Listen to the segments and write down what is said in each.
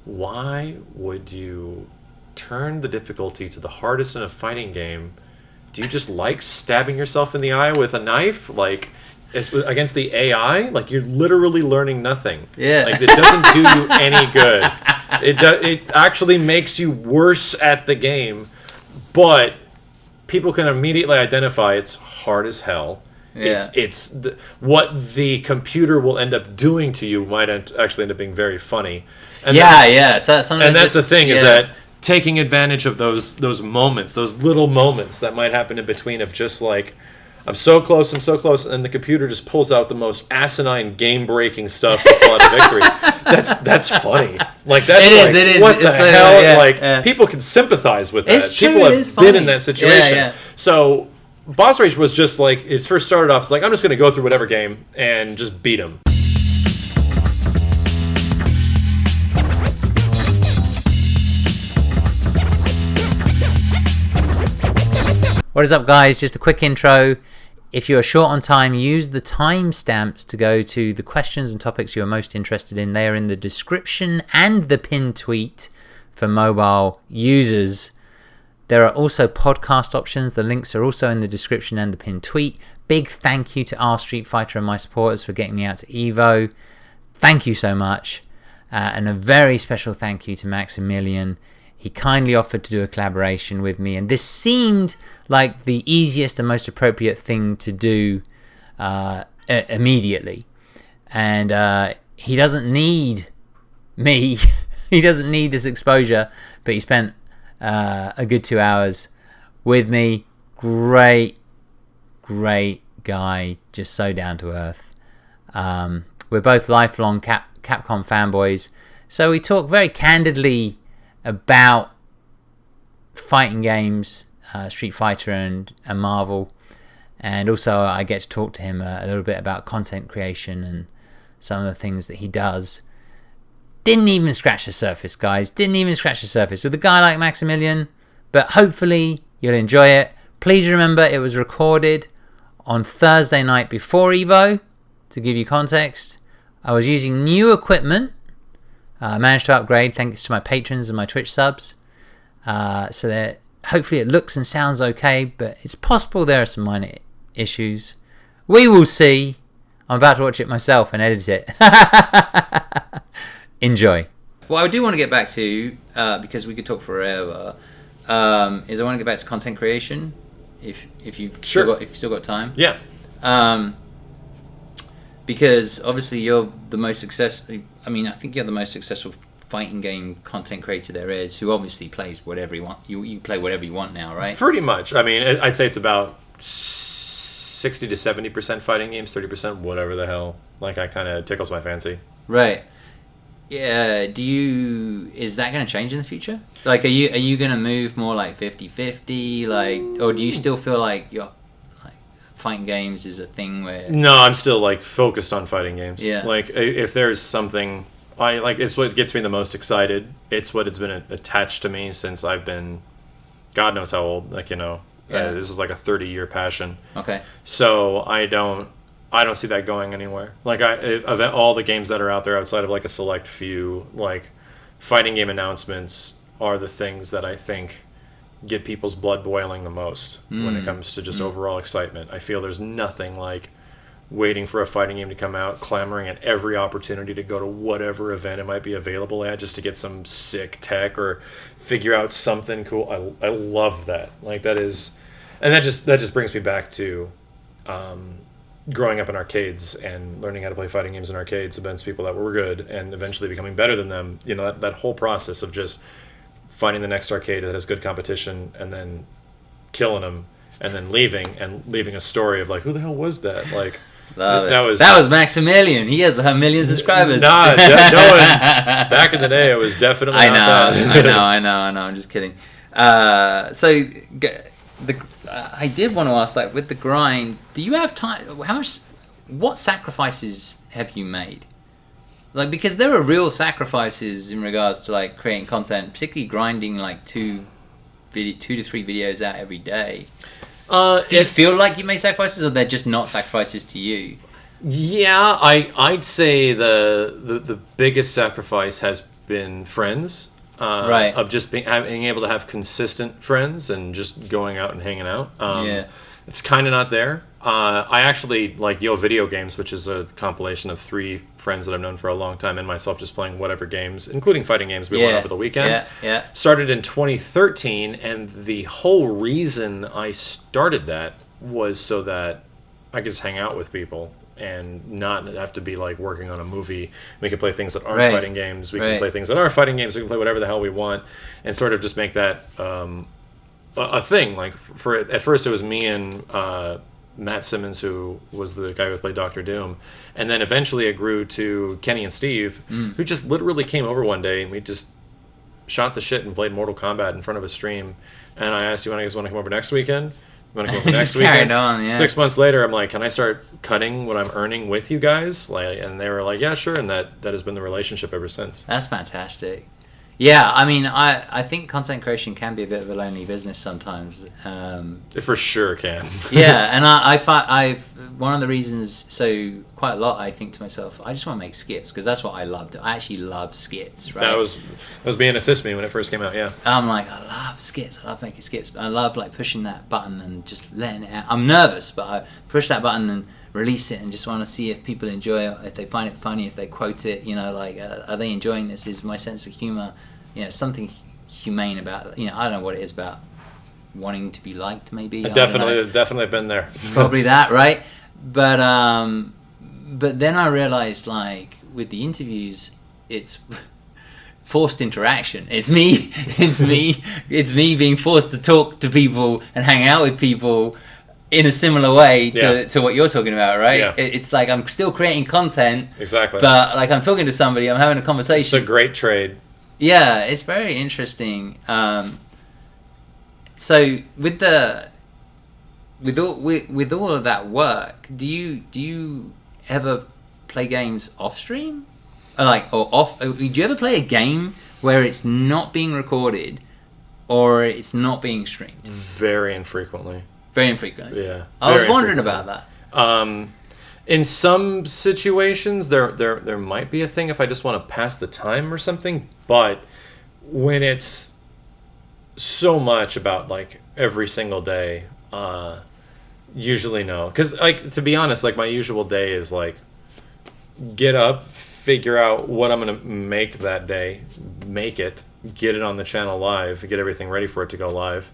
why would you turn the difficulty to the hardest in a fighting game? Do you just like stabbing yourself in the eye with a knife? Like, against the AI? Like, you're literally learning nothing. Yeah. Like, it doesn't do you any good. It actually makes you worse at the game. But people can immediately identify it's hard as hell. Yeah. What the computer will end up doing to you might actually end up being very funny. And So that's the thing is that taking advantage of those moments, those little moments that might happen in between of just like, I'm so close, and the computer just pulls out the most asinine, game-breaking stuff to pull out a victory. That's funny. Like that's it is. What the hell? Yeah. People can sympathize with that. It's true, People it have is been funny. in that situation. Yeah. So Boss Rage was just like, it first started off as like, I'm just going to go through whatever game and just beat him. What is up, guys? Just a quick intro. If you're short on time, use the timestamps to go to the questions and topics you're most interested in. They are in the description and the pinned tweet for mobile users. There are also podcast options. The links are also in the description and the pinned tweet. Big thank you to R Street Fighter and my supporters for getting me out to Evo. Thank you so much. And a very special thank you to Maximilian. He kindly offered to do a collaboration with me, and this seemed like the easiest and most appropriate thing to do immediately. And he doesn't need me. He doesn't need this exposure, but he spent a good 2 hours with me. Great guy, just so down to earth. We're both lifelong Capcom fanboys, so we talk very candidly about fighting games, Street Fighter and Marvel, and also I get to talk to him a little bit about content creation and some of the things that he does. Didn't even scratch the surface, guys. Didn't even scratch the surface with a guy like Maximilian, but hopefully you'll enjoy it. Please remember it was recorded on Thursday night before Evo. To give you context, I was using new equipment. I managed to upgrade thanks to my patrons and my Twitch subs, so that hopefully it looks and sounds okay, but it's possible there are some minor issues. We will see. I'm about to watch it myself and edit it. Enjoy. What I do want to get back to, because we could talk forever, is I want to get back to content creation, if you've still got time. Yeah. Because obviously you're the most successful. I mean, I think you're the most successful fighting game content creator there is, who obviously plays whatever you want. You play whatever you want now, right? Pretty much. I mean, I'd say it's about 60 to 70% fighting games, 30% whatever the hell. Like, I kind of tickles my fancy. Right. Yeah. Is that going to change in the future? Like, are you going to move more like 50-50? Like, or do you still feel like you're fighting games is a thing where... No, I'm still like focused on fighting games. Yeah. Like, if there's something I like, it's what gets me the most excited. It's what has been attached to me since I've been God knows how old. Like, this is like a 30-year passion. Okay. So I don't see that going anywhere. Like, of all the games that are out there outside of like a select few, like, fighting game announcements are the things that I think get people's blood boiling the most when it comes to just overall excitement. I feel there's nothing like waiting for a fighting game to come out, clamoring at every opportunity to go to whatever event it might be available at just to get some sick tech or figure out something cool. I love that. Like, that just brings me back to growing up in arcades and learning how to play fighting games in arcades against people that were good and eventually becoming better than them. That whole process of just finding the next arcade that has good competition and then killing them and then leaving a story of like, who the hell was that? Like, that was Maximilian. He has 1 million subscribers. No, back in the day, it was definitely not that. I know. I'm just kidding. I did want to ask, like, with the grind, do you have time? What sacrifices have you made? Like, because there are real sacrifices in regards to like creating content, particularly grinding like 2 to 3 videos out every day. Do you feel like you made sacrifices, or they're just not sacrifices to you? Yeah, I'd say the biggest sacrifice has been friends. Right. Of just being able to have consistent friends and just going out and hanging out. Yeah. It's kind of not there. I actually like Yo Video Games, which is a compilation of 3 friends that I've known for a long time, and myself just playing whatever games, including fighting games we won over the weekend. Yeah. Started in 2013, and the whole reason I started that was so that I could just hang out with people and not have to be like working on a movie. We can play things that aren't fighting games. We can play things that are fighting games. We can play whatever the hell we want, and sort of just make that a thing. Like at first, it was me and Matt Simmons, who was the guy who played Doctor Doom, and then eventually it grew to Kenny and Steve, who just literally came over one day and we just shot the shit and played Mortal Kombat in front of a stream. And I asked, "You guys want to come over next weekend?" Want to come over next just weekend? carried on, yeah. 6 months later, I'm like, "Can I start cutting what I'm earning with you guys?" Like, and they were like, "Yeah, sure." And that has been the relationship ever since. That's fantastic. Yeah, I mean, I think content creation can be a bit of a lonely business sometimes. It for sure can. Yeah, and I find one of the reasons, so quite a lot, I think to myself, I just want to make skits because that's what I loved. I actually love skits, right? That was being Assist Me when it first came out. Yeah, I'm like, I love skits. I love making skits. I love like pushing that button and just letting it out. I'm nervous, but I push that button and release it and just want to see if people enjoy it, if they find it funny, if they quote it, like are they enjoying this? Is my sense of humor, something humane about, I don't know what it is about wanting to be liked, maybe. Definitely been there. Probably that, right? But then I realized, like, with the interviews, it's forced interaction. It's me being forced to talk to people and hang out with people in a similar way to what you're talking about, right? Yeah. It's like I'm still creating content. Exactly. But like I'm talking to somebody, I'm having a conversation. It's a great trade. Yeah, it's very interesting. So with all of that work, do you ever play games off stream? Do you ever play a game where it's not being recorded or it's not being streamed? Very infrequently. Very infrequently. Yeah. I was wondering about that. In some situations, there might be a thing if I just want to pass the time or something. But when it's so much about like every single day, usually no. Because like to be honest, like my usual day is like get up, figure out what I'm gonna make that day, make it, get it on the channel live, get everything ready for it to go live.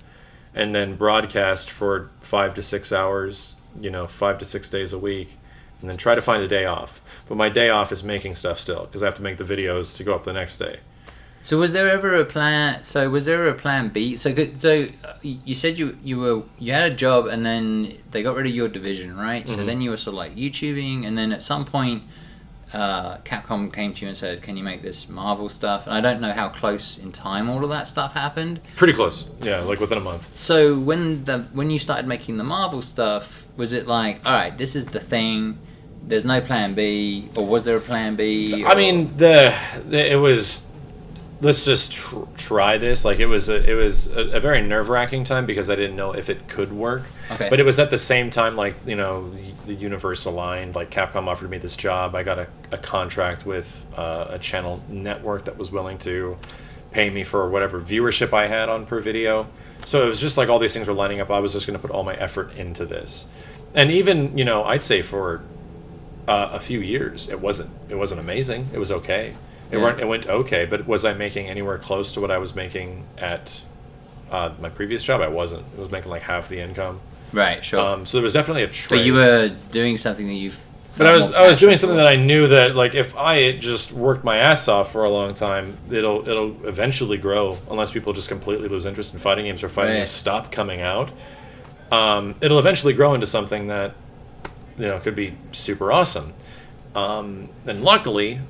And then broadcast for 5 to 6 hours, 5 to 6 days a week, and then try to find a day off. But my day off is making stuff still, because I have to make the videos to go up the next day. So was there ever a plan? So was there a plan B? So you said you had a job, and then they got rid of your division, right? So then you were sort of like YouTubing, and then at some point, Capcom came to you and said, "Can you make this Marvel stuff?" And I don't know how close in time all of that stuff happened. Pretty close, yeah, like within a month. So when you started making the Marvel stuff, was it like, all right, this is the thing, there's no plan B, or was there a plan B? I mean, it was, let's just try this. Like it was a very nerve-wracking time because I didn't know if it could work. Okay. But it was at the same time, like the universe aligned. Like Capcom offered me this job. I got a contract with a channel network that was willing to pay me for whatever viewership I had on per video. So it was just like all these things were lining up. I was just going to put all my effort into this, and even I'd say for a few years, it wasn't amazing. It was okay. It went okay, but was I making anywhere close to what I was making at my previous job? I wasn't. I was making like half the income. Right, sure. So there was definitely a trade. But you were doing something that you've. But I was doing something that I knew that like if I just worked my ass off for a long time, it'll eventually grow unless people just completely lose interest in fighting games or fighting games stop coming out. It'll eventually grow into something that could be super awesome. And luckily,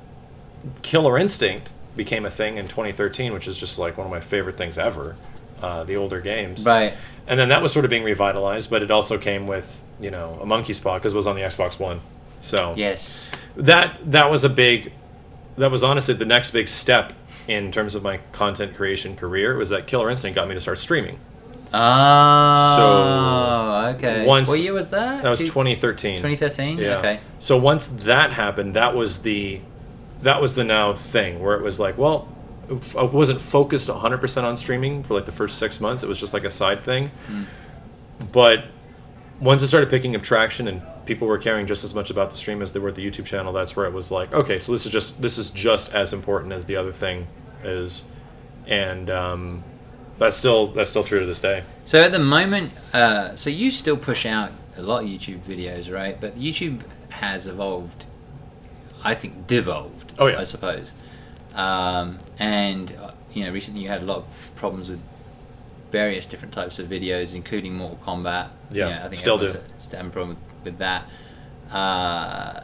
Killer Instinct became a thing in 2013, which is just like one of my favorite things ever, the older games. Right. And then that was sort of being revitalized, but it also came with, a monkey's paw because it was on the Xbox One. So yes, that was honestly the next big step in terms of my content creation career was that Killer Instinct got me to start streaming. Oh, okay. What year was that? That was 2013. 2013? Yeah. Okay. So once that happened, that was the now thing where it was like, well, I wasn't focused 100% on streaming for like the first 6 months. It was just like a side thing. But once it started picking up traction and people were caring just as much about the stream as they were at the YouTube channel, that's where it was like, okay, so this is just as important as the other thing is, and that's still true to this day. So at the moment, so you still push out a lot of YouTube videos, right? But YouTube has evolved, I think, devolved. Oh yeah, I suppose. And recently you had a lot of problems with various different types of videos, including Mortal Kombat. Yeah, I think still do. Still having a problem with that. I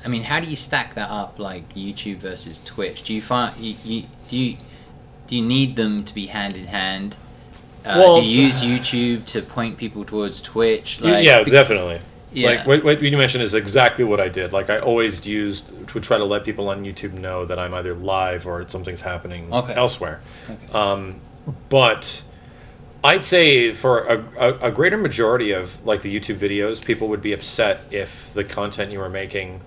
mean, how do you stack that up, like YouTube versus Twitch? Do you find do you need them to be hand in hand? Well, do you use YouTube to point people towards Twitch? Yeah, definitely. Yeah. Like what you mentioned is exactly what I did. Like I always would try to let people on YouTube know that I'm either live or something's happening elsewhere. Okay. But I'd say for a greater majority of like the YouTube videos, people would be upset if the content you were making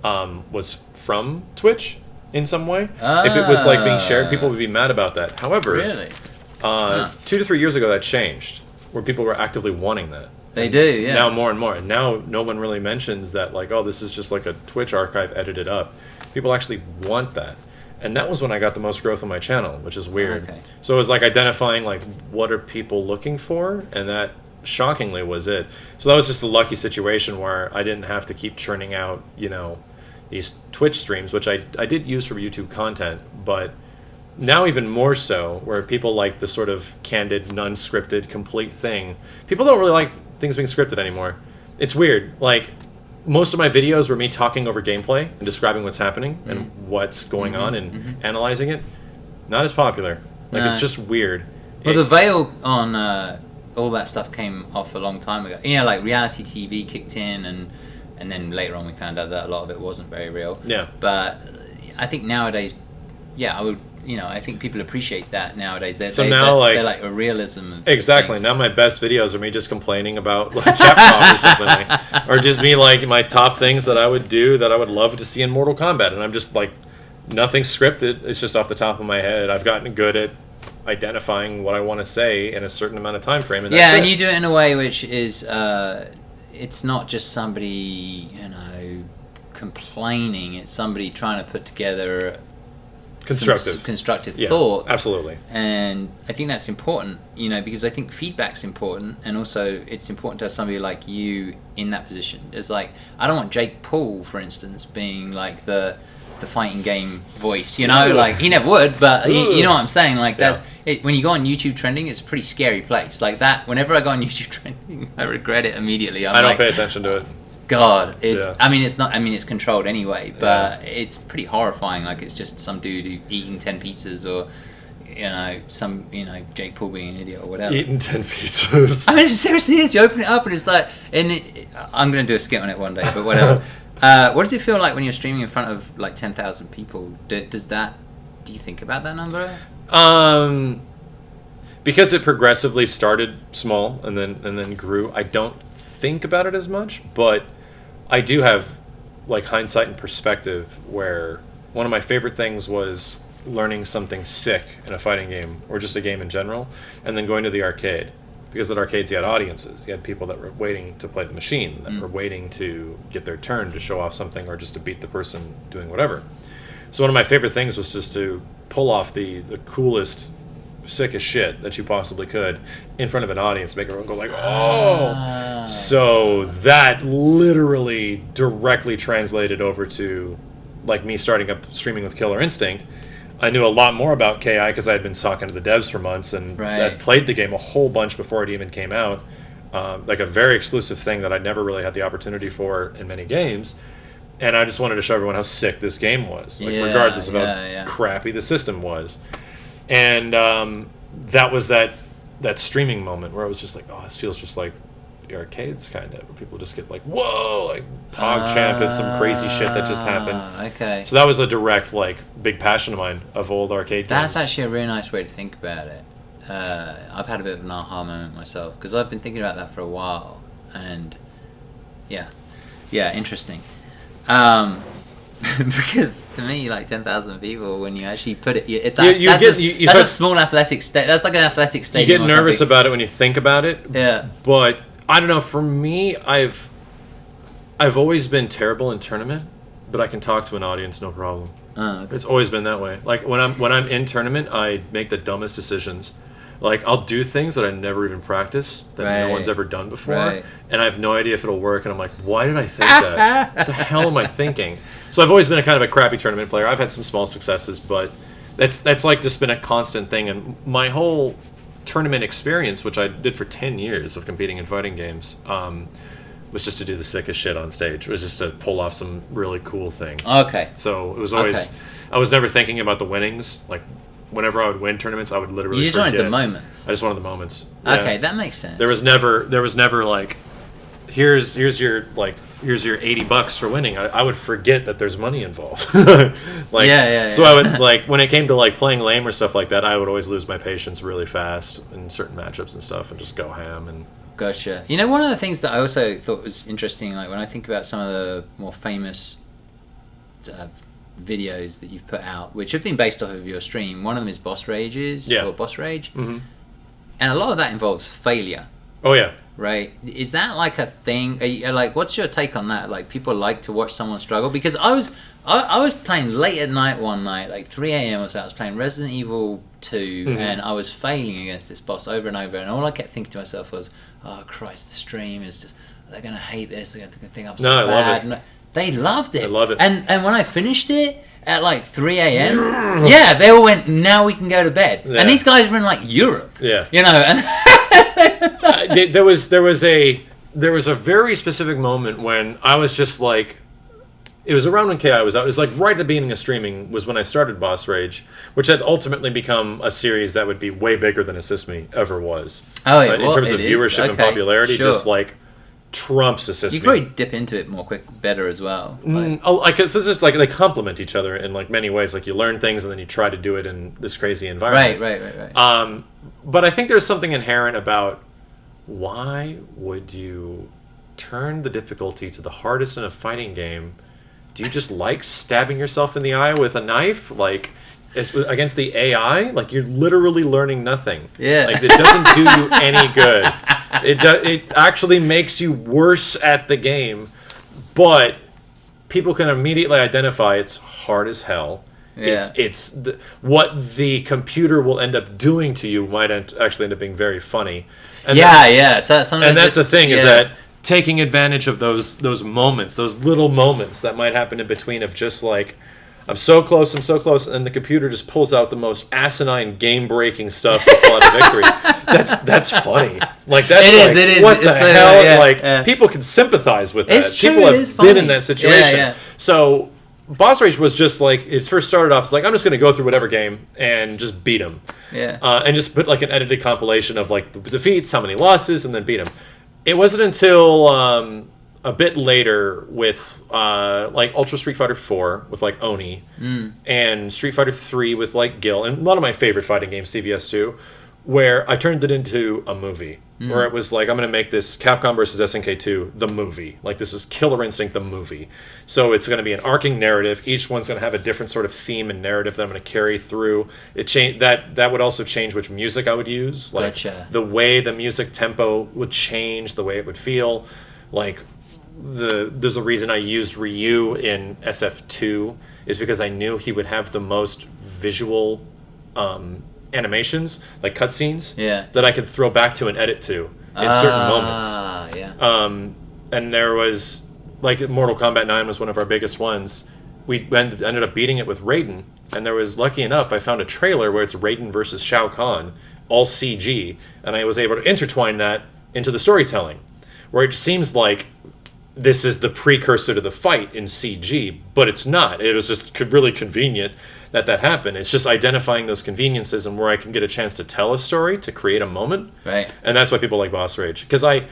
was from Twitch in some way. If it was like being shared, people would be mad about that. However, really, 2 to 3 years ago, that changed, where people were actively wanting that. They do, yeah. Now more and more, and now no one really mentions that, like, oh, this is just like a Twitch archive edited up. People actually want that, and that was when I got the most growth on my channel, which is weird. Okay. So it was like identifying like what are people looking for, and that shockingly was it. So that was just a lucky situation where I didn't have to keep churning out, these Twitch streams, which I did use for YouTube content, but now even more so, where people like the sort of candid, non-scripted, complete thing. People don't really like things being scripted anymore. It's weird. Like, most of my videos were me talking over gameplay and describing what's happening and what's going on and analyzing it. Not as popular. Like, it's just weird. Well, the veil on all that stuff came off a long time ago. Like reality TV kicked in, and then later on we found out that a lot of it wasn't very real. Yeah. But I think nowadays, I would... I think people appreciate that nowadays. They're like a realism of exactly. things. Now my best videos are me just complaining about like Capcom or something, or just me like my top things that I would do that I would love to see in Mortal Kombat, and I'm just like nothing scripted. It's just off the top of my head. I've gotten good at identifying what I want to say in a certain amount of time frame. And that's and you do it in a way which is it's not just somebody complaining. It's somebody trying to put together constructive thoughts. Absolutely. And I think that's important, because I think feedback's important, and also it's important to have somebody like you in that position. It's like, I don't want Jake Paul, for instance, being like the fighting game voice, like he never would, but you know what I'm saying? Like that's it, when you go on YouTube trending, it's a pretty scary place. Like that, whenever I go on YouTube trending, I regret it immediately. I don't pay attention to it. God, it's. I mean, it's not. I mean, it's controlled anyway, but it's pretty horrifying. Like it's just some dude eating 10 pizzas, or some Jake Paul being an idiot or whatever. Eating 10 pizzas. I mean, it seriously is. You open it up and it's like, I'm gonna do a skit on it one day, but whatever. What does it feel like when you're streaming in front of like 10,000 people? Do you think about that number? Because it progressively started small and then grew. I don't think about it as much, but I do have like hindsight and perspective, where one of my favorite things was learning something sick in a fighting game or just a game in general, and then going to the arcade, because at arcades you had audiences, you had people that were waiting to play the machine, that were waiting to get their turn to show off something or just to beat the person doing whatever. So one of my favorite things was just to pull off the coolest, sickest shit that you possibly could in front of an audience, make everyone go like, oh. So that literally directly translated over to like me starting up streaming with Killer Instinct. I knew a lot more about KI because I had been talking to the devs for months, and I'd played the game a whole bunch before it even came out. Like a very exclusive thing that I'd never really had the opportunity for in many games. And I just wanted to show everyone how sick this game was, like regardless of how crappy the system was. And that was that streaming moment where I was just like, oh, this feels just like the arcades, kind of, where people just get like, whoa, like PogChamp and some crazy shit that just happened. Okay. So that was a direct, like, big passion of mine of old arcade games. That's actually a really nice way to think about it. I've had a bit of an aha moment myself, because I've been thinking about that for a while, and yeah, interesting. Because to me, like 10,000 people, when you actually put it, that's a small athletic state. That's like an athletic You stadium. get nervous about it when you think about it. Yeah. But I don't know. For me, I've always been terrible in tournament, but I can talk to an audience no problem. Okay. It's always been that way. Like when I'm in tournament, I make the dumbest decisions. Like I'll do things that I never even practiced, that no one's ever done before, and I have no idea if it'll work. And I'm like, why did I think that? What the hell am I thinking? So I've always been a kind of a crappy tournament player. I've had some small successes, but that's like just been a constant thing. And my whole tournament experience, which I did for 10 years of competing in fighting games, was just to do the sickest shit on stage. It was just to pull off some really cool thing. Okay. So it was always, I was never thinking about the winnings. Like whenever I would win tournaments, I would literally. You just forget. wanted the moments. I just wanted the moments. Okay, Yeah. that makes sense. There was never like, here's your $80 for winning. I would forget that there's money involved. Like, so I would like when it came to like playing lame or stuff like that, I would always lose my patience really fast in certain matchups and stuff, and just go ham and. Gotcha. You know, one of the things that I also thought was interesting, like when I think about some of the more famous videos that you've put out, which have been based off of your stream, one of them is Boss Rage. And a lot of that involves failure. Oh yeah. Right? Is that like a thing? Like, what's your take on that? Like, people like to watch someone struggle? Because I was playing late at night one night, like 3 a.m. or so. I was playing Resident Evil 2, and I was failing against this boss over and over. And all I kept thinking to myself was, "Oh Christ, the stream is just they're gonna hate this. They're gonna think I'm so bad." I love it. They loved it. I love it. And when I finished it at like 3 a.m., they all went, "Now we can go to bed." Yeah. And these guys were in like Europe. Yeah. You know, and there was a very specific moment when I was just like, it was around when KI was out. It was like right at the beginning of streaming was when I started Boss Rage, which had ultimately become a series that would be way bigger than Assist Me ever was. Oh, yeah, in terms of viewership and popularity, just like trumps Assist Me. You could probably dip into it better as well. So it's just like they complement each other in like many ways. Like you learn things and then you try to do it in this crazy environment. Right. But I think there's something inherent about why would you turn the difficulty to the hardest in a fighting game? Do you just like stabbing yourself in the eye with a knife? Like, against the AI? Like, you're literally learning nothing. Yeah. Like, it doesn't do you any good. It actually makes you worse at the game. But people can immediately identify it's hard as hell. Yeah. What the computer will end up doing to you might actually end up being very funny. And So that's the thing is that taking advantage of those moments, those little moments that might happen in between of just like, I'm so close, and the computer just pulls out the most asinine, game-breaking stuff to pull out a victory. That's funny. Like that's it is. What the hell? Yeah. People can sympathize with that. It's true, People it have is been funny. in that situation. Yeah. So Boss Rage was just like, it first started off as like, I'm just going to go through whatever game and just beat him. Yeah. And just put like an edited compilation of like the defeats, how many losses, and then beat him. It wasn't until a bit later with like Ultra Street Fighter 4 with like Oni and Street Fighter 3 with like Gil and a lot of my favorite fighting games, CVS2, where I turned it into a movie. Where it was like, I'm going to make this Capcom versus SNK 2 the movie. Like, this is Killer Instinct the movie. So it's going to be an arcing narrative. Each one's going to have a different sort of theme and narrative that I'm going to carry through. That would also change which music I would use. Like, Gotcha. the way the music tempo would change, the way it would feel. Like, there's a reason I used Ryu in SF2 is because I knew he would have the most visual animations, like cutscenes, that I could throw back to and edit to in certain moments. And there was, like, Mortal Kombat 9 was one of our biggest ones. We ended up beating it with Raiden, and there was, lucky enough, I found a trailer where it's Raiden versus Shao Kahn, all CG, and I was able to intertwine that into the storytelling, where it seems like this is the precursor to the fight in CG, but it's not. It was just really convenient that happened. It's just identifying those conveniences and where I can get a chance to tell a story, to create a moment. Right. And that's why people like Boss Rage. Because I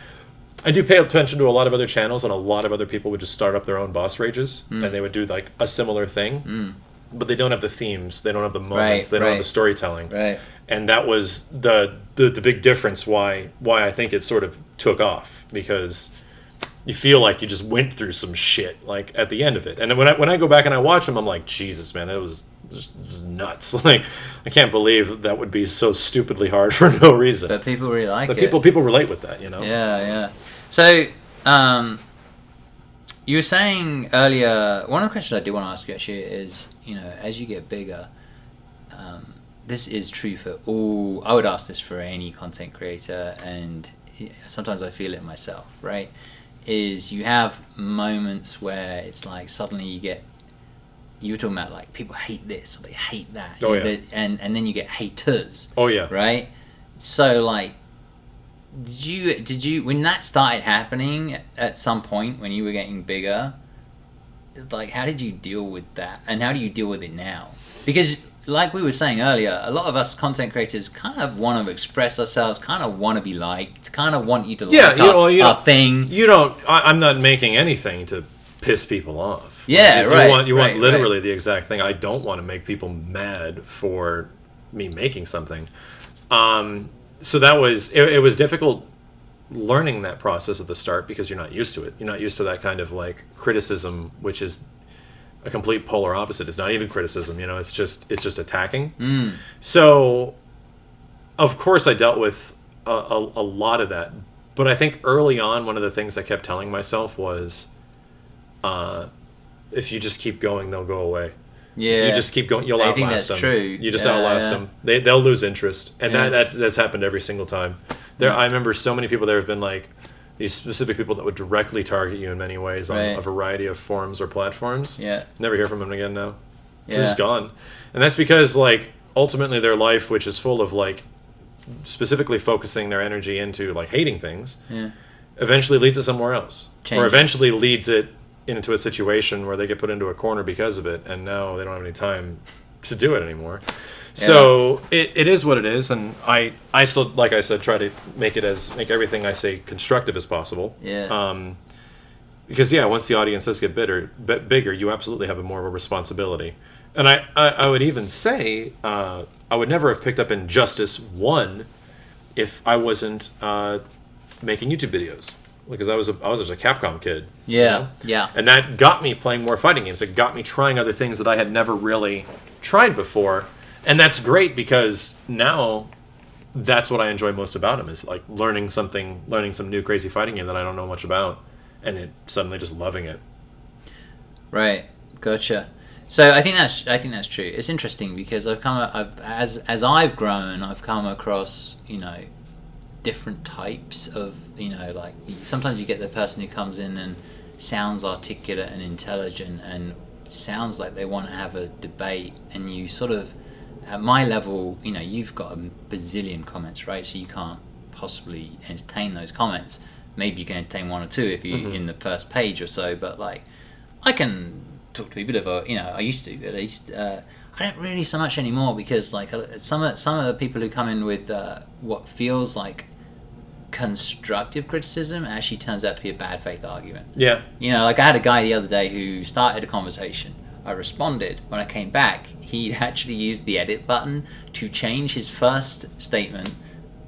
do pay attention to a lot of other channels, and a lot of other people would just start up their own Boss Rages, and they would do like a similar thing. But they don't have the themes, they don't have the moments, they don't have the storytelling. Right. And that was the big difference why I think it sort of took off, because you feel like you just went through some shit like at the end of it. And when I go back and I watch them, I'm like, Jesus, man, that was just nuts. Like, I can't believe that would be so stupidly hard for no reason. But people really like it. People relate with that, you know. Yeah. So, you were saying earlier, one of the questions I do want to ask you actually is, you know, as you get bigger, this is true for all. I would ask this for any content creator, and sometimes I feel it myself, right? Is you have moments where it's like suddenly you were talking about like people hate this or they hate that. Oh, yeah. And then you get haters. Oh, yeah. Right? So like, did you when that started happening at some point when you were getting bigger, like how did you deal with that? And how do you deal with it now? Because like we were saying earlier, a lot of us content creators kind of want to express ourselves, kind of want to be liked, kind of want you to like our thing. I'm not making anything to piss people off. Yeah, right. You want literally the exact thing. I don't want to make people mad for me making something. So that was it was difficult learning that process at the start because you're not used to it. You're not used to that kind of like criticism, which is a complete polar opposite. It's not even criticism, you know, it's just attacking. So of course I dealt with a lot of that, but I think early on one of the things I kept telling myself was if you just keep going, they'll go away. Yeah, if you just keep going, you'll outlast them. True. You just outlast them. They'll lose interest, and that's happened every single time. I remember so many people. There have been like these specific people that would directly target you in many ways on a variety of forums or platforms. Yeah. Never hear from them again now. They're just gone. And that's because like ultimately their life, which is full of like specifically focusing their energy into like hating things, eventually leads it somewhere else. Or eventually leads it into a situation where they get put into a corner because of it, and now they don't have any time to do it anymore. So it is what it is, and I still, like I said, try to make everything I say constructive as possible. Yeah. Because once the audience does get bigger, you absolutely have more of a responsibility. And I would even say I would never have picked up Injustice 1 if I wasn't making YouTube videos. Because I was just a Capcom kid. Yeah. And that got me playing more fighting games. It got me trying other things that I had never really tried before. And that's great because now that's what I enjoy most about them is like learning some new crazy fighting game that I don't know much about, and it suddenly just loving it. Right. Gotcha. So I think that's true. It's interesting because as I've grown, I've come across, you know, different types of, you know, like sometimes you get the person who comes in and sounds articulate and intelligent and sounds like they want to have a debate, and you sort of, at my level, you know, you've got a bazillion comments, right? So you can't possibly entertain those comments. Maybe you can entertain one or two if you in the first page or so, but like I can talk to people of, you know, I used to at least. I don't really so much anymore because like some of the people who come in with what feels like constructive criticism actually turns out to be a bad faith argument. Yeah. You know, like I had a guy the other day who started a conversation. I responded. When I came back, he actually used the edit button to change his first statement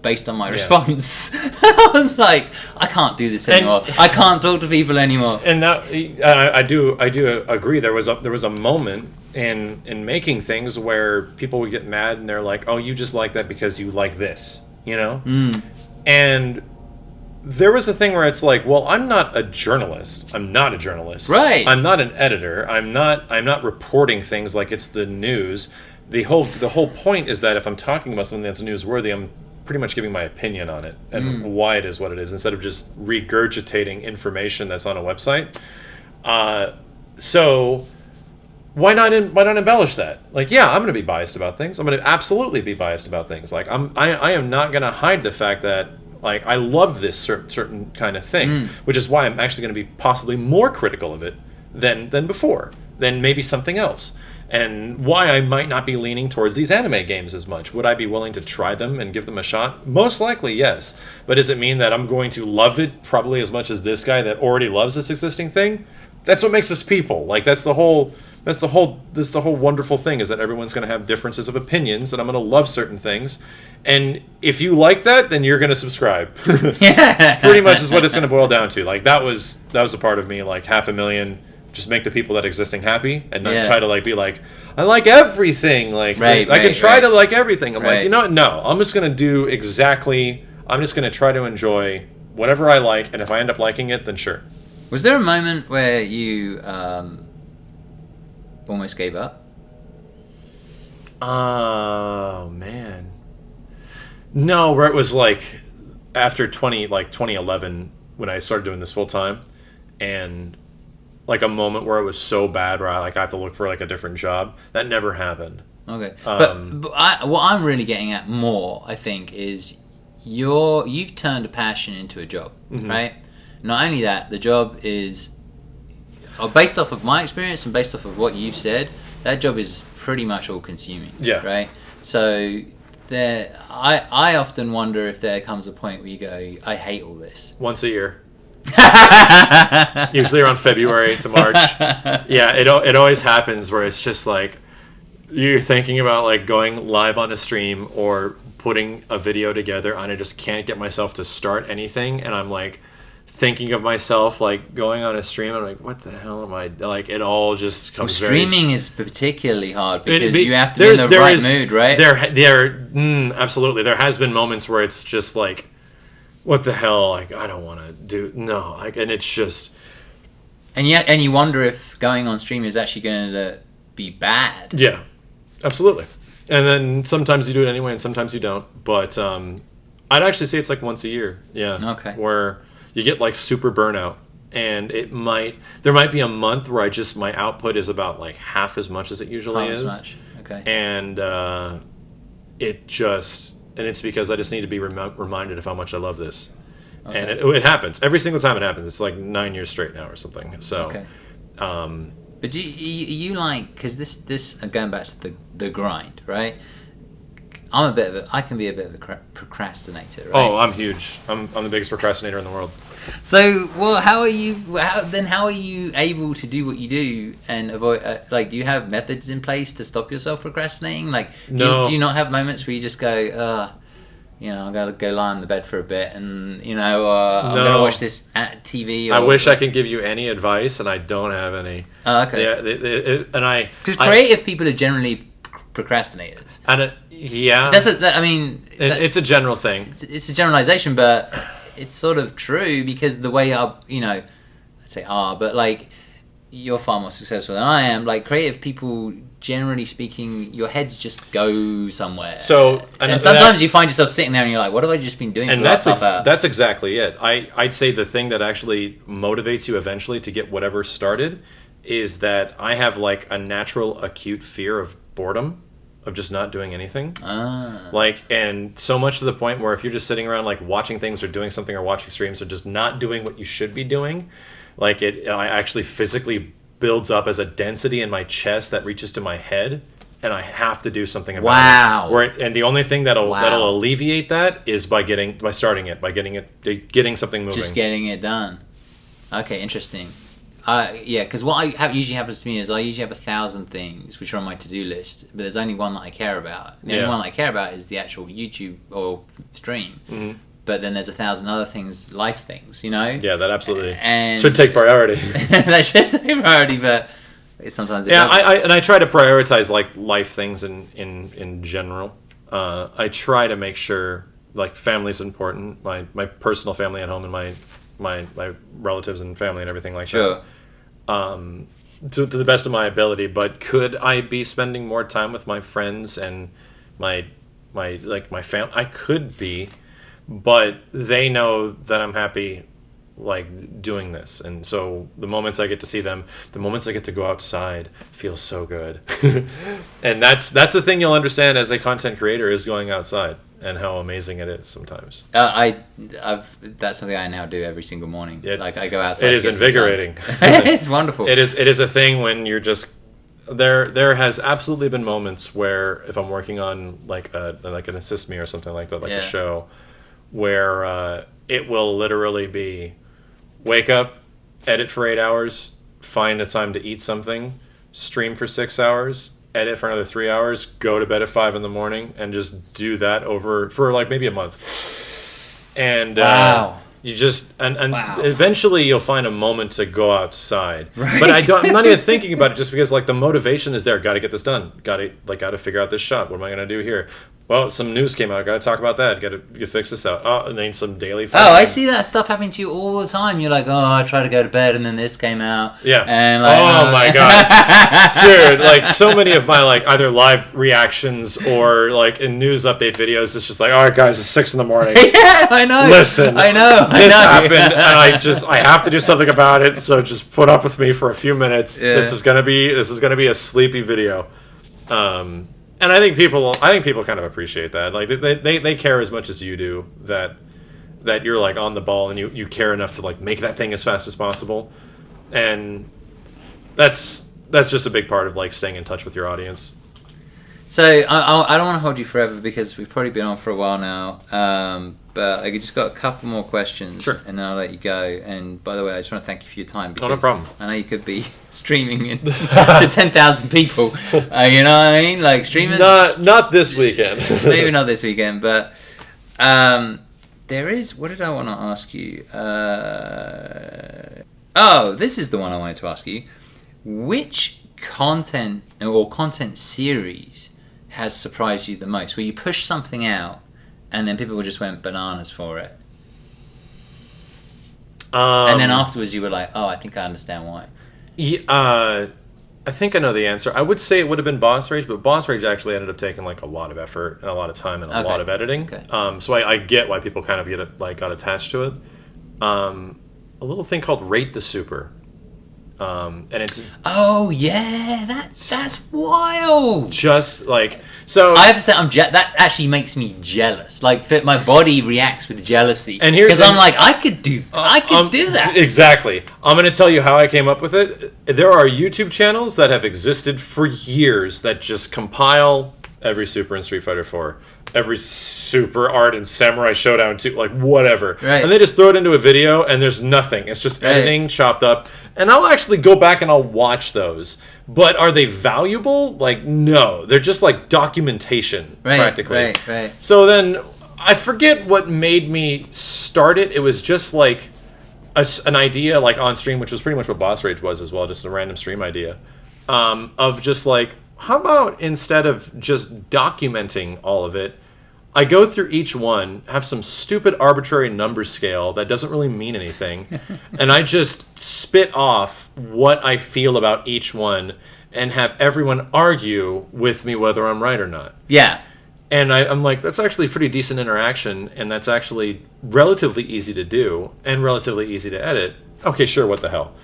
based on my response. I was like, I can't do this anymore. I can't talk to people anymore. And that I do agree. There was a moment in making things where people would get mad and they're like, "Oh, you just like that because you like this," you know? And there was a thing where it's like, well, I'm not a journalist. I'm not a journalist. Right. I'm not an editor. I'm not reporting things like it's the news. The whole point is that if I'm talking about something that's newsworthy, I'm pretty much giving my opinion on it and why it is what it is, instead of just regurgitating information that's on a website. So why not embellish that? Like, yeah, I'm going to be biased about things. I'm going to absolutely be biased about things. Like, I am not going to hide the fact that, like, I love this certain kind of thing, which is why I'm actually going to be possibly more critical of it than before, than maybe something else. And why I might not be leaning towards these anime games as much. Would I be willing to try them and give them a shot? Most likely, yes. But does it mean that I'm going to love it probably as much as this guy that already loves this existing thing? That's what makes us people. Like, that's the whole That's the whole wonderful thing, is that everyone's going to have differences of opinions, and I'm going to love certain things. And if you like that, then you're going to subscribe. Pretty much is what it's going to boil down to. Like that was a part of me, like 500,000, just make the people that existing happy, and not try to like be like, I like everything. Like I can try to like everything. I'm like, you know what? No, I'm just going to do exactly. I'm just going to try to enjoy whatever I like, and if I end up liking it, then sure. Was there a moment where you almost gave up? Oh man, no. Where it was like after 2011 when I started doing this full time, and like a moment where it was so bad where I have to look for like a different job. That never happened. Okay, but what I'm really getting at more, I think, is you've turned a passion into a job, right? Not only that, the job is, based off of my experience and based off of what you've said, that job is pretty much all consuming. Yeah. Right? So I often wonder if there comes a point where you go, I hate all this. Once a year. Usually around February to March. Yeah, it always happens where it's just like, you're thinking about like going live on a stream or putting a video together, and I just can't get myself to start anything, and I'm like thinking of myself like going on a stream. I'm like, what the hell am I like? It all just comes. Streaming is particularly hard because you have to be in the right mood, right? Absolutely. There has been moments where it's just like, what the hell? Like, I don't want to do and it's just. And you wonder if going on stream is actually going to be bad. Yeah, absolutely. And then sometimes you do it anyway, and sometimes you don't. But I'd actually say it's like once a year. Yeah. Okay. Where you get like super burnout, and there might be a month where my output is about like half as much as it usually is. Half as much. Okay. And it's because I just need to be reminded of how much I love this. Okay. And it happens every single time it happens. It's like 9 years straight now or something. So. Okay. But do you like, because this going back to the grind, right? I can be a bit of a procrastinator, right? Oh, I'm huge. I'm the biggest procrastinator in the world. So, well, how are you able to do what you do and avoid? Do you have methods in place to stop yourself procrastinating? Like, do you not have moments where you just go, I'm gonna go lie on the bed for a bit, and I'm gonna watch this TV. I wish I could give you any advice, and I don't have any. Oh, okay. Yeah, because creative people are generally procrastinators. And yeah, it's a general thing. It's a generalization, but it's sort of true because the way I'd say but like you're far more successful than I am. Like creative people, generally speaking, your heads just go somewhere. So and sometimes you find yourself sitting there and you're like, what have I just been doing? And that's exactly it. I'd say the thing that actually motivates you eventually to get whatever started is that I have like a natural acute fear of boredom, of just not doing anything. And so much to the point where if you're just sitting around like watching things or doing something or watching streams or just not doing what you should be doing, like I actually physically builds up as a density in my chest that reaches to my head, and I have to do something about it. And the only thing that'll alleviate that is by getting something moving. Just getting it done. Okay, interesting. Because what usually happens to me is I usually have 1,000 things which are on my to-do list, but there's only one that I care about. The only one that I care about is the actual YouTube or stream. Mm-hmm. But then there's 1,000 other things, life things, Yeah, that absolutely should take priority. That should take priority, but sometimes it doesn't. I try to prioritize like life things in general. I try to make sure like family's important, my personal family at home and my relatives and family and everything like that. To the best of my ability. But could I be spending more time with my friends and my family? I could be. But they know that I'm happy, like, doing this. And so the moments I get to see them, the moments I get to go outside, feel so good. And that's the thing you'll understand as a content creator is going outside and how amazing it is sometimes. That's something I now do every single morning. I go outside. It is invigorating. It's wonderful. It is a thing when you're just... There has absolutely been moments where if I'm working on like an Assist Me or something like that, like a show... where it will literally be wake up, edit for 8 hours, find a time to eat something, stream for 6 hours, edit for another 3 hours, go to bed at 5 in the morning, and just do that over for like maybe a month. And Wow. you just and Wow. eventually you'll find a moment to go outside. Right. But I'm not even thinking about it just because like the motivation is there. Got to get this done. Got to figure out this shot. What am I gonna do here? Well, some news came out. Got to talk about that. Got to fix this out. Oh, and then some daily. Oh, I see that stuff happening to you all the time. You're like, oh, I try to go to bed, and then this came out. Yeah. And like, oh my god, dude! Like so many of my like either live reactions or like in news update videos, it's just like, all right, guys, it's 6 in the morning. Yeah, I know. Listen, I know. This happened, and I have to do something about it. So just put up with me for a few minutes. Yeah. This is gonna be a sleepy video. And I think people kind of appreciate that. Like they care as much as you do that you're like on the ball and you care enough to like make that thing as fast as possible. And that's just a big part of like staying in touch with your audience. So I don't want to hold you forever because we've probably been on for a while now. But I just got a couple more questions, Sure. and then I'll let you go. And by the way, I just want to thank you for your time. Oh, no problem. I know you could be streaming to 10,000 people. You know what I mean? Like streamers. Not this weekend. Maybe not this weekend, but there is. What did I want to ask you? This is the one I wanted to ask you. Which content or content series has surprised you the most? Where you push something out and then people just went bananas for it, and then afterwards you were like, "Oh, I think I understand why." Yeah, I think I know the answer. I would say it would have been Boss Rage, but Boss Rage actually ended up taking like a lot of effort and a lot of time and a lot of editing. Okay. So I get why people kind of got attached to it. A little thing called Rate the Super. And it's Oh yeah, that's wild. just like so. I have to say, that actually makes me jealous. Like, my body reacts with jealousy. And here's because I'm like, I could do that. Exactly. I'm going to tell you how I came up with it. There are YouTube channels that have existed for years that just compile every Super in Street Fighter 4, every Super Art in Samurai Showdown 2, like whatever. Right. And they just throw it into a video and there's nothing. It's just editing, chopped up. And I'll actually go back and I'll watch those. But are they valuable? Like, no. They're just like documentation, practically. Right. So then I forget what made me start it. It was just like an idea like on stream, which was pretty much what Boss Rage was as well, just a random stream idea of just like, how about instead of just documenting all of it, I go through each one, have some stupid arbitrary number scale that doesn't really mean anything, and I just spit off what I feel about each one and have everyone argue with me whether I'm right or not. Yeah. And I'm like, that's actually pretty decent interaction, and that's actually relatively easy to do and relatively easy to edit. Okay, sure, what the hell?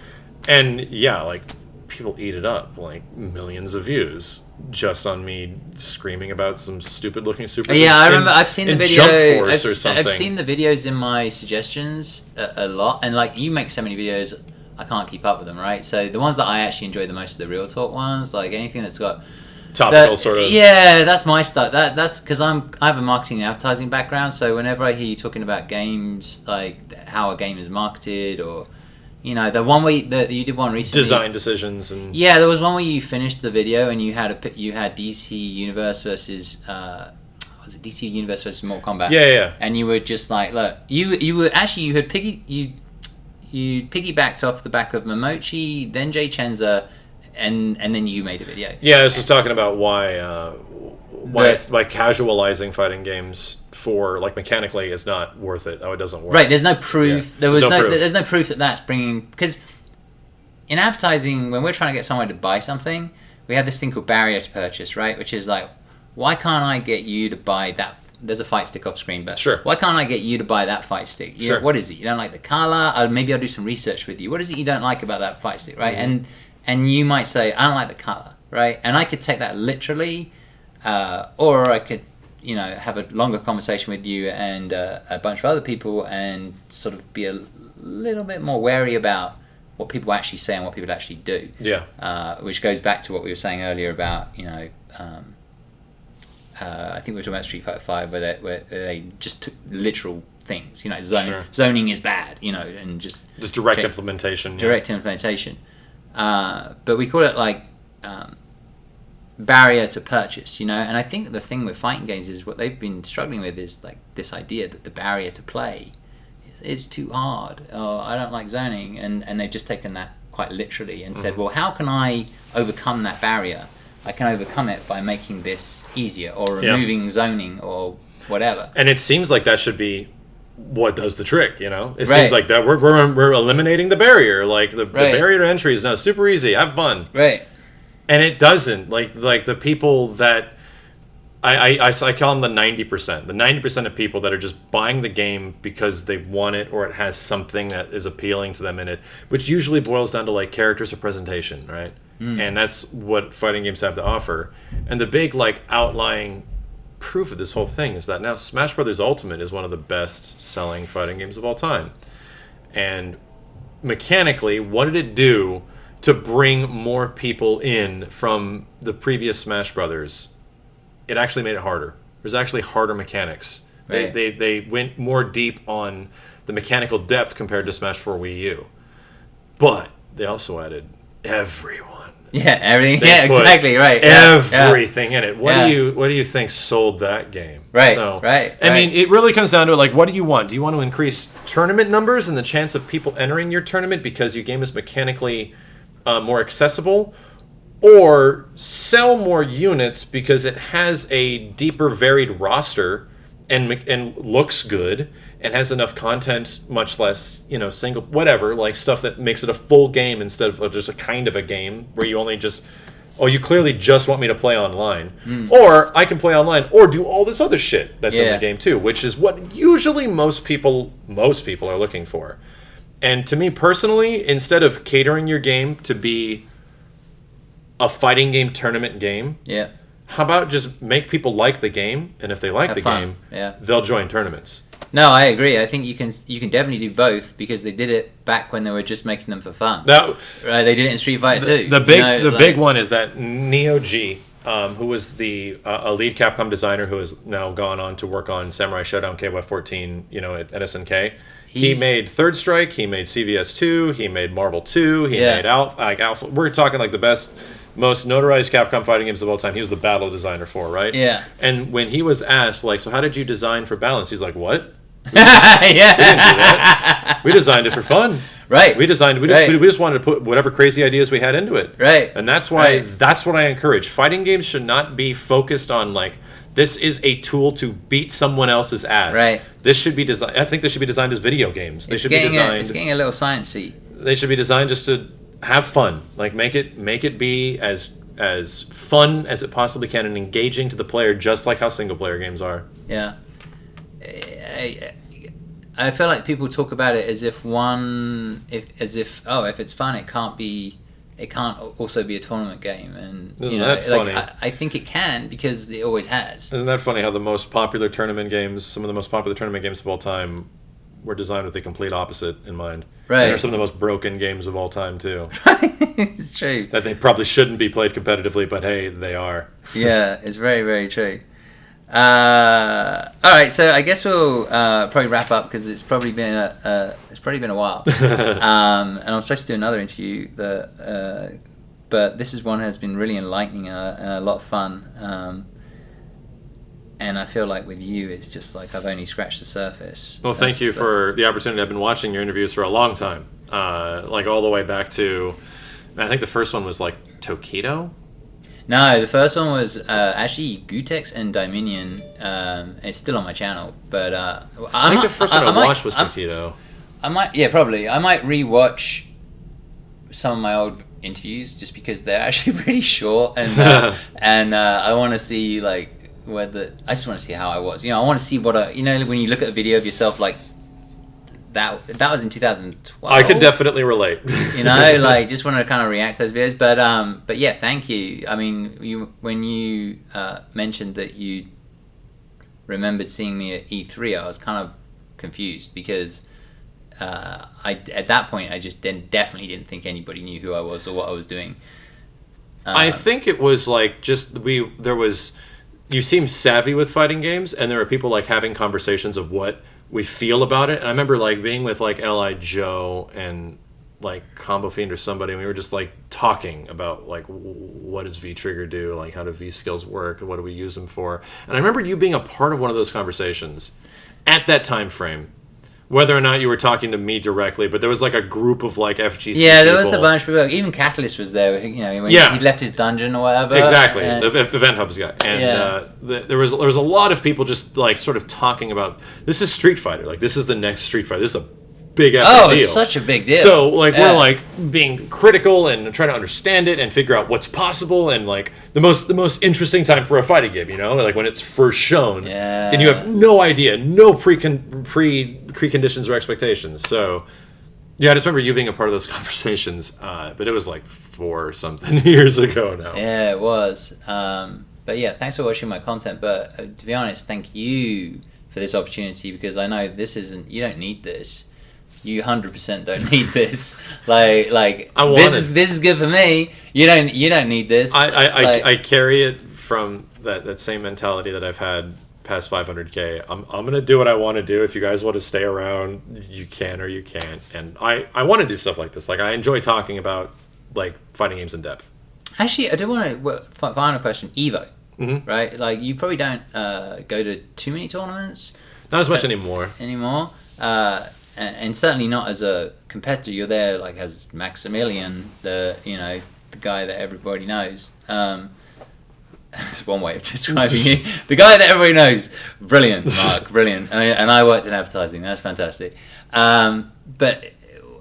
And yeah, like, people eat it up, like millions of views just on me screaming about some stupid looking super. Yeah, I remember. I've seen the video. Jump Force or something. I've seen the videos in my suggestions a lot, and like you make so many videos, I can't keep up with them, right? So the ones that I actually enjoy the most are the real talk ones, like anything that's got topical sort of. Yeah, that's my stuff. That's because I have a marketing and advertising background, so whenever I hear you talking about games, like how a game is marketed, or you know, the one where you did one recently. Design decisions and. Yeah, there was one where you finished the video and you had DC Universe versus was it DC Universe versus Mortal Kombat? Yeah. And you were just like, look, you had piggybacked off the back of Momochi, then Jay Chenza, and then you made a video. Yeah, this was talking about why casualizing fighting games for like mechanically is not worth it. Oh, it doesn't work. Right, there's no proof. Yeah. There's no proof that that's bringing, because in advertising, when we're trying to get someone to buy something, we have this thing called barrier to purchase, right? Which is like, why can't I get you to buy that? There's a fight stick off screen, but sure. Why can't I get you to buy that fight stick? Sure. What is it? You don't like the color? Maybe I'll do some research with you. What is it you don't like about that fight stick, right? Mm-hmm. And you might say, I don't like the color, right? And I could take that literally, or I could, you know, have a longer conversation with you and a bunch of other people and sort of be a little bit more wary about what people actually say and what people actually do. Yeah. Which goes back to what we were saying earlier about, you know, I think we were talking about Street Fighter 5 where they just took literal things, you know, zoning is bad, you know, and just direct implementation. Direct implementation. But we call it like barrier to purchase, you know. And I think the thing with fighting games is what they've been struggling with is like this idea that the barrier to play is too hard, or I don't like zoning, and they've just taken that quite literally and said, well, how can I overcome that barrier? I can overcome it by making this easier, or removing zoning, or whatever. And it seems like that should be what does the trick, you know? It seems like that we're eliminating the barrier. Like the barrier to entry is now super easy. Have fun. Right. And it doesn't. Like the people that I call them the 90%. The 90% of people that are just buying the game because they want it or it has something that is appealing to them in it, which usually boils down to like characters or presentation, right? And that's what fighting games have to offer. And the big like outlying proof of this whole thing is that now Smash Brothers Ultimate is one of the best selling fighting games of all time. And mechanically, what did it do to bring more people in from the previous Smash Brothers? It actually made it harder. There's actually harder mechanics. Right. They went more deep on the mechanical depth compared to Smash 4 Wii U. But they also added everyone. Yeah, everything. They Yeah, put exactly. Right. Everything in it. What do you think sold that game? Right. So, Right. I mean, it really comes down to like, what do you want? Do you want to increase tournament numbers and the chance of people entering your tournament because your game is mechanically more accessible, or sell more units because it has a deeper, varied roster and looks good and has enough content, much less, you know, single, whatever, like stuff that makes it a full game instead of just a kind of a game where you only just, oh, you clearly just want me to play online. Or I can play online or do all this other shit that's in the game too, which is what usually most people are looking for. And to me personally, instead of catering your game to be a fighting game tournament game, how about just make people like the game, and if they like the game, they'll join tournaments. No, I agree. I think you can definitely do both because they did it back when they were just making them for fun. Right, they did it in Street Fighter 2. The big one is that Neo G, who was a lead Capcom designer who has now gone on to work on Samurai Showdown KOF-14, you know, at SNK. He made Third Strike, he made CVS 2, he made Marvel 2, he made Alpha. We're talking like the best, most notarized Capcom fighting games of all time. He was the battle designer for, right? Yeah. And when he was asked, like, so how did you design for balance? He's like, what? We didn't do that. We designed it for fun. Right. We just wanted to put whatever crazy ideas we had into it. Right. And that's why that's what I encourage. Fighting games should not be focused on like, this is a tool to beat someone else's ass. Right. This should be designed. I think they should be designed as video games. They should be designed. It's getting a little sciencey. They should be designed just to have fun. Like make it be as fun as it possibly can and engaging to the player, just like how single player games are. Yeah. I feel like people talk about it as if if it's fun, it can't also be a tournament game, and isn't that funny? I think it can because it always has. Isn't that funny how some of the most popular tournament games of all time were designed with the complete opposite in mind? Right. And they're some of the most broken games of all time too. It's true. That they probably shouldn't be played competitively, but hey, they are. Yeah, it's very, very true. All right, so I guess we'll probably wrap up because it's probably been a while, and I'm supposed to do another interview. But this is one that has been really enlightening and a lot of fun. And I feel like with you, it's just like I've only scratched the surface. Well, thank you for the opportunity. I've been watching your interviews for a long time, like all the way back to, I think the first one was like Tokido. No, the first one was actually Gutex and Dominion. It's still on my channel, but I think the first one I watched was Tokido. I might rewatch some of my old interviews just because they're actually pretty short, and I want to see like I just want to see how I was. You know, I want to see what when you look at a video of yourself like. That was in 2012. I could definitely relate. You know, like just want to kind of react to those videos. But yeah, thank you. I mean, when you mentioned that you remembered seeing me at E3, I was kind of confused because at that point I just definitely didn't think anybody knew who I was or what I was doing. I think it was like you seem savvy with fighting games, and there were people like having conversations of what we feel about it. And I remember like being with like L.I. Joe and like Combo Fiend or somebody, and we were just like talking about like what does V Trigger do, like how do V skills work, what do we use them for. And I remember you being a part of one of those conversations at that time frame. Whether or not you were talking to me directly, but there was like a group of like FGC Yeah, there people. was a bunch of people. Even Catalyst was there. When Yeah. he'd left his dungeon or whatever. Exactly, And, the Event Hubs guy, and there was a lot of people just like sort of talking about this is Street Fighter, like this is the next Street Fighter, this is a big deal. It's such a big deal. So like we're like being critical and trying to understand it and figure out what's possible, and like the most interesting time for a fighting game, like when it's first shown, and you have no idea, no preconditions or expectations. So yeah, I just remember you being a part of those conversations, but it was like 4 something years ago now. Yeah, it was. But yeah, thanks for watching my content. But to be honest, thank you for this opportunity, because I know you don't need this. You 100% don't need this. This is good for me. You don't need this. I carry it from that same mentality that I've had past 500K. I'm gonna do what I want to do. If you guys want to stay around, you can or you can't. And I want to do stuff like this. Like I enjoy talking about like fighting games in depth. Actually, I do want to final question. Evo, right? Like you probably don't go to too many tournaments. Not as much anymore. And certainly not as a competitor. You're there like as Maximilian, the guy that everybody knows. That's one way of describing you. The guy that everybody knows. Brilliant, Mark. Brilliant. And I worked in advertising. That's fantastic. But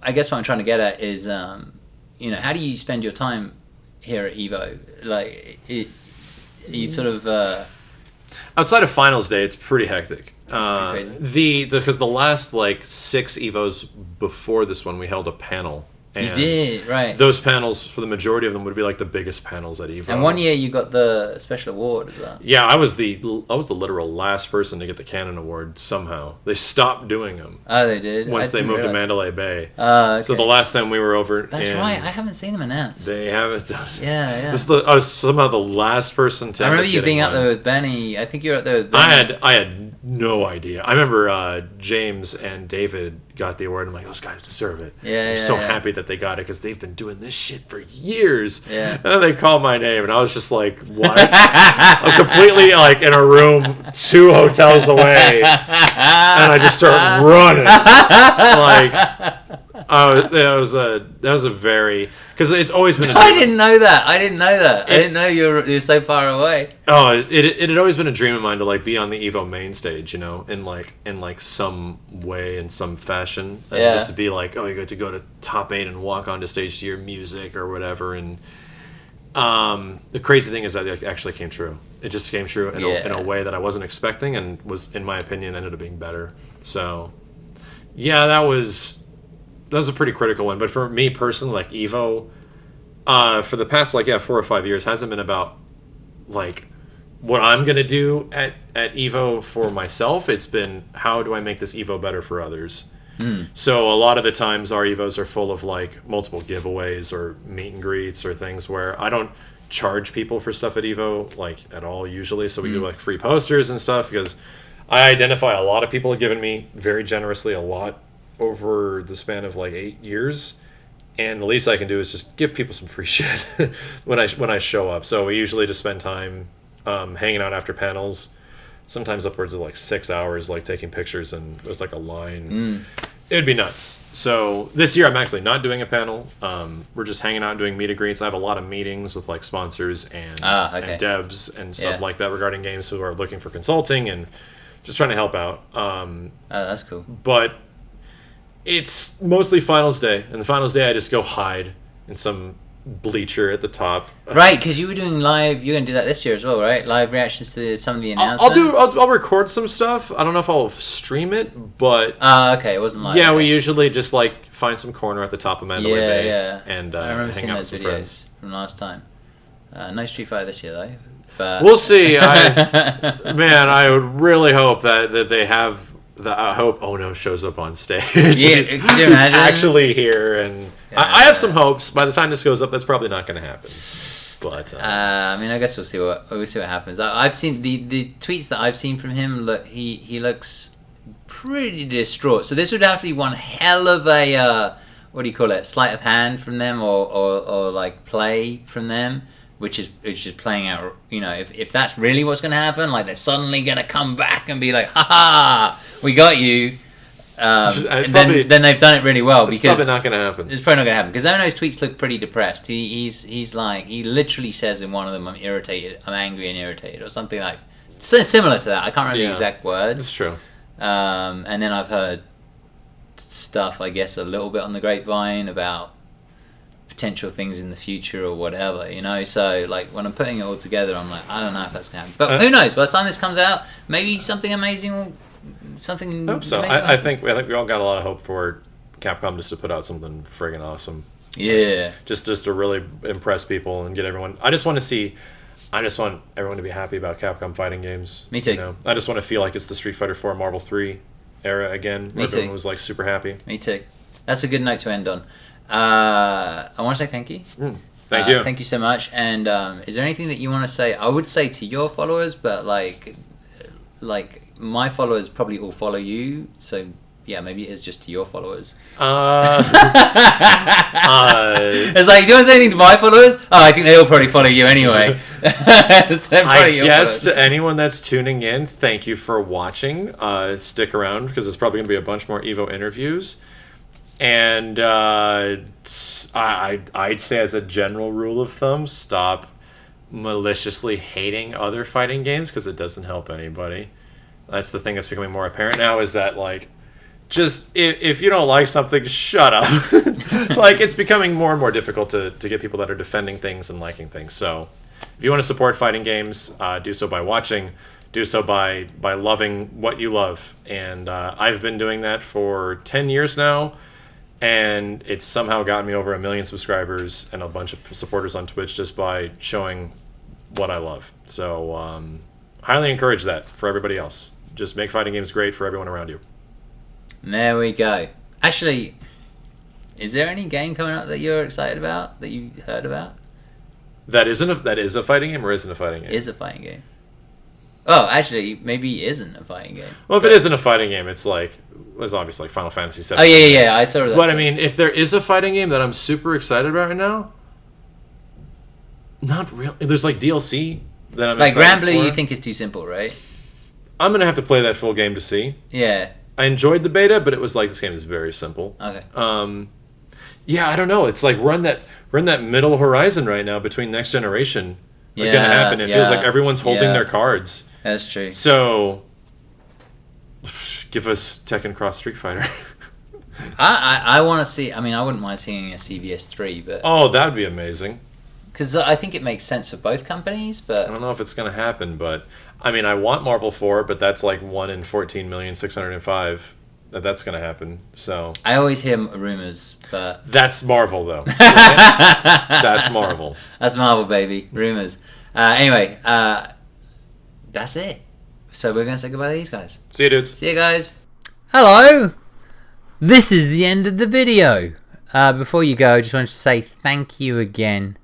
I guess what I'm trying to get at is, how do you spend your time here at Evo? Like, you sort of... Outside of finals day, it's pretty hectic. That's pretty crazy. Because the last like 6 Evos before this one, we held a panel. And you did, right. Those panels, for the majority of them, would be like the biggest panels at Evo. And one year you got the special award as well. Yeah, I was the literal last person to get the Canon Award somehow. They stopped doing them. Oh, they did? Once they moved to Mandalay Bay. Okay. So the last time we were over... That's right, I haven't seen them announced. They haven't done it. Yeah. I was somehow the last person to... I remember you being out there with Benny. I think you were out there with Benny. I had no idea. I remember James and David got the award. I'm like, those guys deserve it. I'm so happy that they got it, because they've been doing this shit for years. Yeah. And they called my name, and I was just like, what? I'm completely like in a room 2 hotels away, and I just start running. That was a very... Because it's always been... I didn't know that. I didn't know you're so far away. Oh, it had always been a dream of mine to like be on the Evo main stage, in like some way, in some fashion. And just to be like, oh, you get to go to top 8 and walk onto stage to your music or whatever. And the crazy thing is that it actually came true. It just came true in a way that I wasn't expecting, and was, in my opinion, ended up being better. So, yeah, that was a pretty critical one. But for me personally, like Evo, for the past 4 or 5 years, hasn't been about like what I'm gonna do at Evo for myself. It's been, how do I make this Evo better for others? So a lot of the times our Evos are full of like multiple giveaways or meet and greets or things where I don't charge people for stuff at Evo like at all usually. So we do like free posters and stuff, because I identify a lot of people have given me very generously a lot over the span of like 8 years, and the least I can do is just give people some free shit when I show up. So we usually just spend time hanging out after panels, sometimes upwards of like 6 hours, like taking pictures, and there's like a line. It would be nuts. So this year I'm actually not doing a panel. We're just hanging out doing meet and greets. I have a lot of meetings with like sponsors and devs and stuff like that regarding games who are looking for consulting and just trying to help out. That's cool. But it's mostly finals day, and the finals day I just go hide in some bleacher at the top. Right, because you were doing live. You're gonna do that this year as well, right? Live reactions to some of the announcements. I'll record some stuff. I don't know if I'll stream it, but okay, it wasn't live. Yeah, okay. We usually just like find some corner at the top of Mandalay Bay, and I remember hang seeing out those with some videos friends. from last time. No Street Fighter this year though. But we'll see. I would really hope that they have. I hope Ono shows up on stage. Yeah, he's actually here, and I have some hopes. By the time this goes up, that's probably not going to happen. But I guess we'll see what happens. I've seen the tweets that I've seen from him. Look, he looks pretty distraught. So this would have to be one hell of a what do you call it, sleight of hand from them, or like play from them, which is playing out. You know, if that's really what's going to happen, like they're suddenly going to come back and be like, ha ha, we got you. Then they've done it really well, because it's probably not going to happen. It's probably not going to happen because Ono's tweets look pretty depressed. He's like, he literally says in one of them, "I'm irritated, I'm angry and irritated," or something like similar to that. I can't remember the exact words. It's true. And then I've heard stuff, I guess, a little bit on the grapevine about potential things in the future or whatever, you know. So like when I'm putting it all together, I'm like, I don't know if that's going to happen, but who knows? By the time this comes out, maybe something amazing will. Something. I hope so. I think we all got a lot of hope for Capcom just to put out something friggin' awesome. Yeah. Just to really impress people and get everyone. I just want everyone to be happy about Capcom fighting games. Me too. You know? I just want to feel like it's the Street Fighter 4 Marvel 3 era again. Me too. Everyone was like super happy. Me too. That's a good note to end on. I want to say thank you. Thank you. Thank you so much. And is there anything that you want to say? I would say to your followers, but like my followers probably all follow you, so yeah, maybe it is just to your followers. It's like, do you want to say anything to my followers? Oh, I think they all probably follow you anyway. I guess to anyone that's tuning in, thank you for watching. Stick around because there's probably going to be a bunch more Evo interviews. And I'd say as a general rule of thumb, stop maliciously hating other fighting games because it doesn't help anybody. That's the thing that's becoming more apparent now, is that like, just if you don't like something, shut up. Like, it's becoming more and more difficult to get people that are defending things and liking things. So if you want to support fighting games, do so by watching, do so by loving what you love. And I've been doing that for 10 years now, and it's somehow gotten me over 1 million subscribers and a bunch of supporters on Twitch just by showing what I love. So highly encourage that for everybody else. Just make fighting games great for everyone around you. There we go. Actually, is there any game coming up that you're excited about, that you heard about? That is a fighting game or isn't a fighting game? Is a fighting game. Oh, actually, maybe it isn't a fighting game. Well, if it isn't a fighting game, it's obviously like Final Fantasy VII. Oh, yeah, I saw that. But I mean, if there is a fighting game that I'm super excited about right now, not really. There's like DLC that I'm like excited Granblue, for. you think is too simple, right? I'm going to have to play that full game to see. Yeah. I enjoyed the beta, but it was like, this game is very simple. Okay. Yeah, I don't know. It's like we're in that middle horizon right now between next generation. What's going to happen? It feels like everyone's holding their cards. That's true. So, give us Tekken Cross Street Fighter. I want to see. I mean, I wouldn't mind seeing a CVS 3, but that would be amazing. Because I think it makes sense for both companies, but I don't know if it's going to happen. But I mean, I want Marvel 4, but that's like 1 in 14,605 that's going to happen. So I always hear rumors, but that's Marvel, though. Right? That's Marvel. That's Marvel, baby. Rumors. Anyway, that's it. So we're going to say goodbye to these guys. See you, dudes. See you guys. Hello. This is the end of the video. Before you go, I just wanted to say thank you again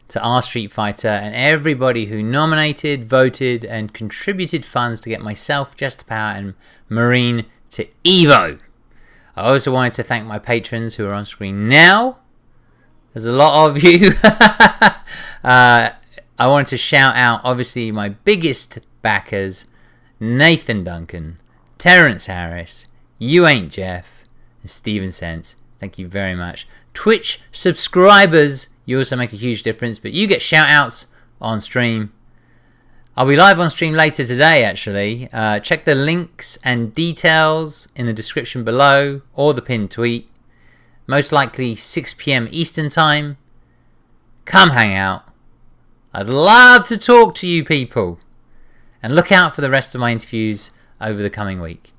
to R Street Fighter and everybody who nominated, voted, and contributed funds to get myself, Just Power, and Marine to EVO. I also wanted to thank my patrons who are on screen now. There's a lot of you. I wanted to shout out, obviously, my biggest backers, Nathan Duncan, Terrence Harris, You Ain't Jeff, and Steven Sense. Thank you very much. Twitch subscribers, you also make a huge difference, but you get shout outs on stream. I'll be live on stream later today, actually. Check the links and details in the description below or the pinned tweet. Most likely 6 PM Eastern Time. Come hang out. I'd love to talk to you people. And look out for the rest of my interviews over the coming week.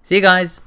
See you guys.